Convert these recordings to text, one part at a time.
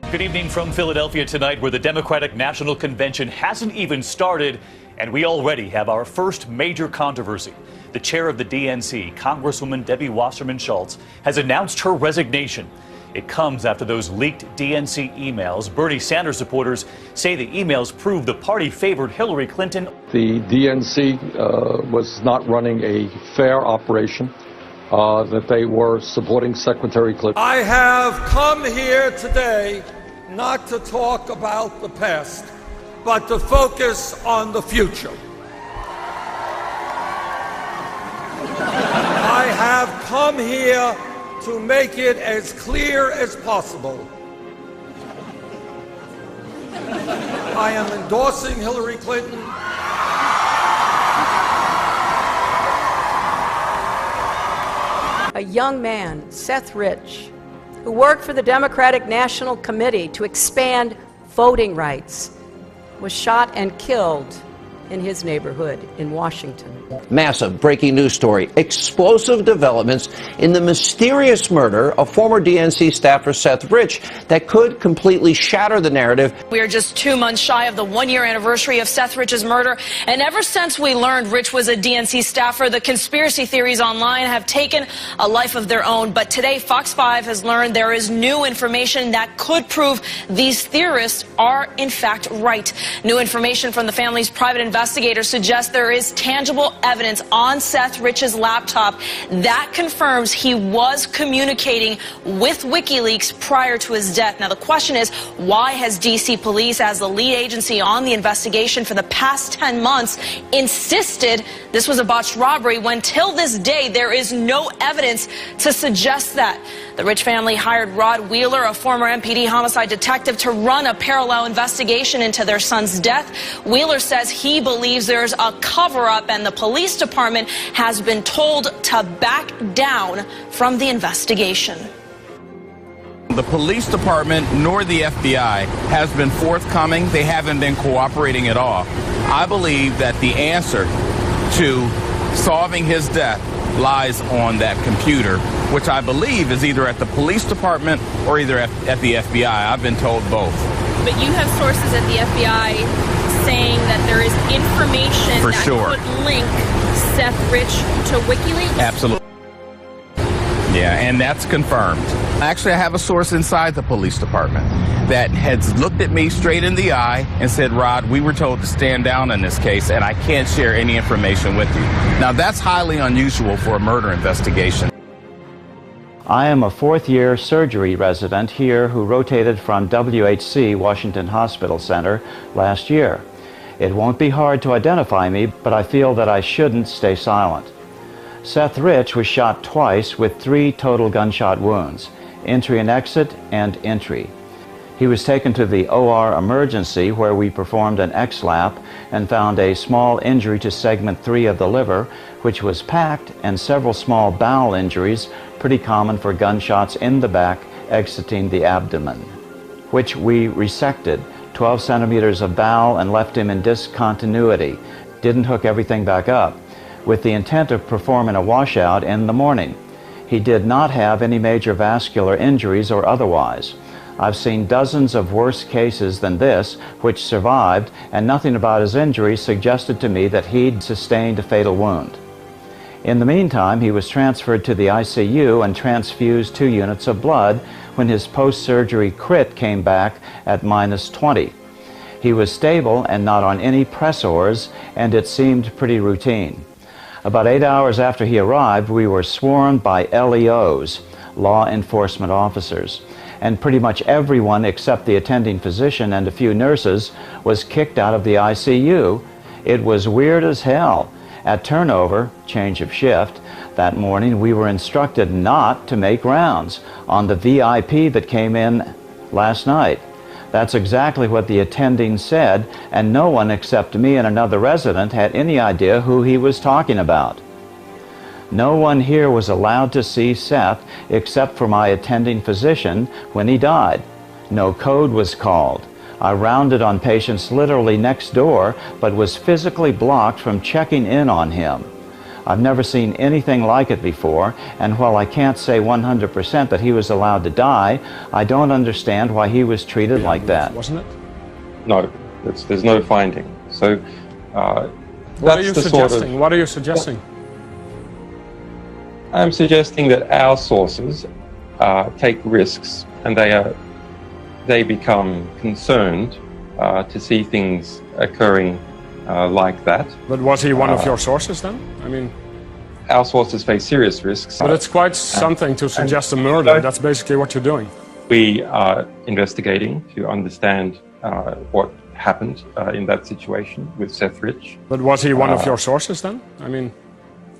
Good evening from Philadelphia tonight, where the Democratic National Convention hasn't even started, and we already have our first major controversy. The chair of the DNC, Congresswoman Debbie Wasserman Schultz, has announced her resignation. It comes after those leaked DNC emails. Bernie Sanders supporters say the emails prove the party favored Hillary Clinton. The DNC was not running a fair operation, that they were supporting Secretary Clinton. I have come here today not to talk about the past, but to focus on the future. I have come here to make it as clear as possible. I am endorsing Hillary Clinton. A young man, Seth Rich, who worked for the Democratic National Committee to expand voting rights, was shot and killed in his neighborhood in Washington. Massive breaking news story. Explosive developments in the mysterious murder of former DNC staffer Seth Rich that could completely shatter the narrative. We are just 2 months shy of the one-year anniversary of Seth Rich's murder, and ever since we learned Rich was a DNC staffer, the conspiracy theories online have taken a life of their own. But today, Fox 5 has learned there is new information that could prove these theorists are in fact right. New information from the family's private investigators suggests there is tangible evidence on Seth Rich's laptop that confirms he was communicating with WikiLeaks prior to his death. Now, the question is, why has D.C. police, as the lead agency on the investigation for the past 10 months, insisted this was a botched robbery when till this day there is no evidence to suggest that? The Rich family hired Rod Wheeler, a former MPD homicide detective, to run a parallel investigation into their son's death. Wheeler says he believes there's a cover-up, and the police department has been told to back down from the investigation. The police department nor the FBI has been forthcoming. They haven't been cooperating at all. I believe that the answer to solving his death lies on that computer, which I believe is either at the police department or either at the FBI. I've been told both. But you have sources at the FBI saying that there is information For that sure. could link Seth Rich to WikiLeaks? Absolutely. Yeah, and that's confirmed. Actually, I have a source inside the police department that has looked at me straight in the eye and said, Rod, we were told to stand down in this case, and I can't share any information with you. Now, that's highly unusual for a murder investigation. I am a fourth-year surgery resident here who rotated from WHC, Washington Hospital Center, last year. It won't be hard to identify me, but I feel that I shouldn't stay silent. Seth Rich was shot twice with 3 total gunshot wounds, entry and exit and entry. He was taken to the OR emergency, where we performed an X-lap and found a small injury to segment 3 of the liver, which was packed, and several small bowel injuries, pretty common for gunshots in the back exiting the abdomen, which we resected, 12 centimeters of bowel, and left him in discontinuity. Didn't hook everything back up, with the intent of performing a washout in the morning. He did not have any major vascular injuries or otherwise. I've seen dozens of worse cases than this which survived, and nothing about his injuries suggested to me that he'd sustained a fatal wound. In the meantime, he was transferred to the ICU and transfused 2 units of blood when his post-surgery crit came back at -20. He was stable and not on any pressors, and it seemed pretty routine. About 8 hours after he arrived, we were swarmed by LEOs, law enforcement officers, and pretty much everyone except the attending physician and a few nurses was kicked out of the ICU. It was weird as hell. At turnover, change of shift, that morning we were instructed not to make rounds on the VIP that came in last night. That's exactly what the attending said, and no one except me and another resident had any idea who he was talking about. No one here was allowed to see Seth except for my attending physician when he died. No code was called. I rounded on patients literally next door, but was physically blocked from checking in on him. I've never seen anything like it before, and while I can't say 100% that he was allowed to die, I don't understand why he was treated like that. Wasn't it? No, there's no finding. So what are you suggesting? What are you suggesting? I'm suggesting that our sources take risks, and they become concerned to see things occurring like that. But was he one of your sources then? I mean, our sources face serious risks. but it's quite something to suggest a murder. That's basically what you're doing. We are investigating to understand what happened in that situation with Seth Rich. But was he one of your sources then? I mean,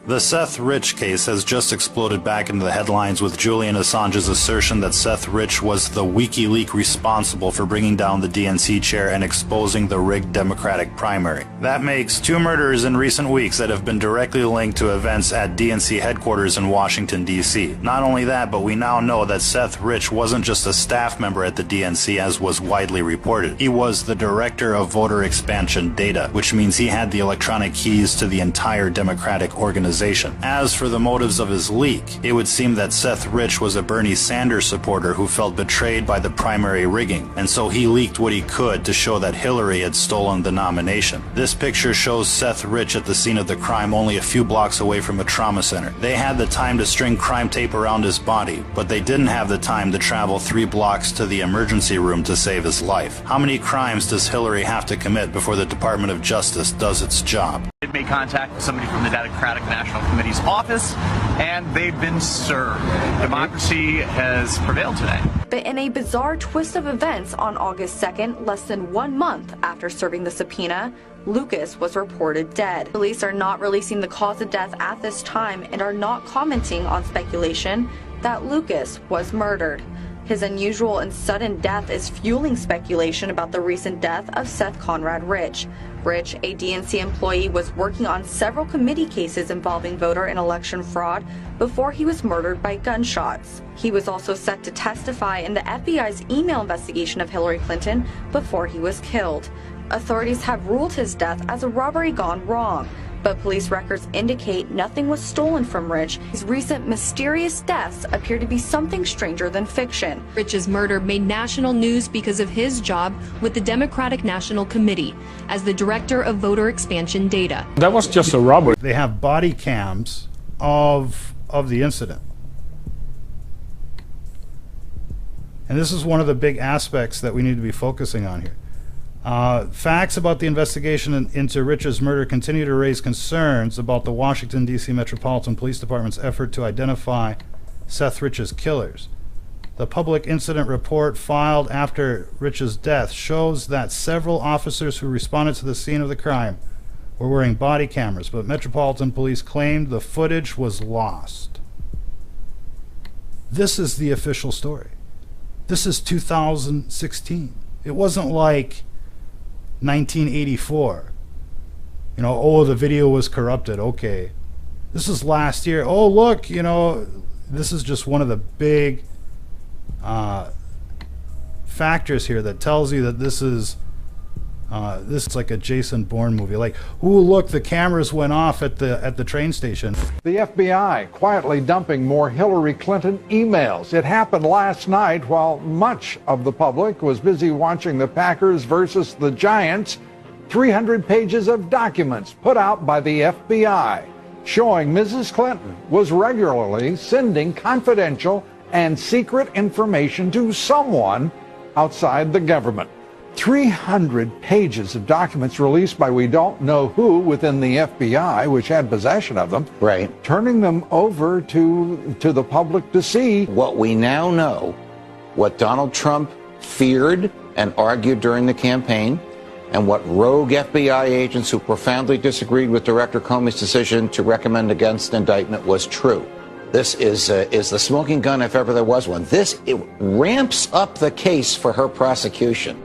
the Seth Rich case has just exploded back into the headlines with Julian Assange's assertion that Seth Rich was the WikiLeaks responsible for bringing down the DNC chair and exposing the rigged Democratic primary. That makes 2 murders in recent weeks that have been directly linked to events at DNC headquarters in Washington, D.C. Not only that, but we now know that Seth Rich wasn't just a staff member at the DNC as was widely reported. He was the director of voter expansion data, which means he had the electronic keys to the entire Democratic organization. As for the motives of his leak, it would seem that Seth Rich was a Bernie Sanders supporter who felt betrayed by the primary rigging, and so he leaked what he could to show that Hillary had stolen the nomination. This picture shows Seth Rich at the scene of the crime only a few blocks away from a trauma center. They had the time to string crime tape around his body, but they didn't have the time to travel 3 blocks to the emergency room to save his life. How many crimes does Hillary have to commit before the Department of Justice does its job? It made contact with somebody from the Democratic National Committee's office, and they've been served. Democracy has prevailed today. But in a bizarre twist of events, on August 2nd, less than 1 month after serving the subpoena, Lucas was reported dead. Police are not releasing the cause of death at this time and are not commenting on speculation that Lucas was murdered. His unusual and sudden death is fueling speculation about the recent death of Seth Conrad Rich. Rich, a DNC employee, was working on several committee cases involving voter and election fraud before he was murdered by gunshots. He was also set to testify in the FBI's email investigation of Hillary Clinton before he was killed. Authorities have ruled his death as a robbery gone wrong, but police records indicate nothing was stolen from Rich. His recent mysterious deaths appear to be something stranger than fiction. Rich's murder made national news because of his job with the Democratic National Committee as the director of voter expansion data. That was just a robbery. They have body cams of the incident. And this is one of the big aspects that we need to be focusing on here. Facts about the investigation into Rich's murder continue to raise concerns about the Washington, D.C. Metropolitan Police Department's effort to identify Seth Rich's killers. The public incident report filed after Rich's death shows that several officers who responded to the scene of the crime were wearing body cameras, but Metropolitan Police claimed the footage was lost. This is the official story. This is 2016. It wasn't like 1984. You know, oh, the video was corrupted. Okay. This is last year. Oh, look, you know, this is just one of the big factors here that tells you that this is like a Jason Bourne movie. Like, ooh, look, the cameras went off at the train station. The FBI quietly dumping more Hillary Clinton emails. It happened last night while much of the public was busy watching the Packers versus the Giants. 300 pages of documents put out by the FBI showing Mrs. Clinton was regularly sending confidential and secret information to someone outside the government. 300 pages of documents released by we don't know who within the FBI, which had possession of them. Right. Turning them over to the public to see. What we now know, what Donald Trump feared and argued during the campaign, and what rogue FBI agents who profoundly disagreed with Director Comey's decision to recommend against indictment was true. This is the smoking gun if ever there was one. It ramps up the case for her prosecution.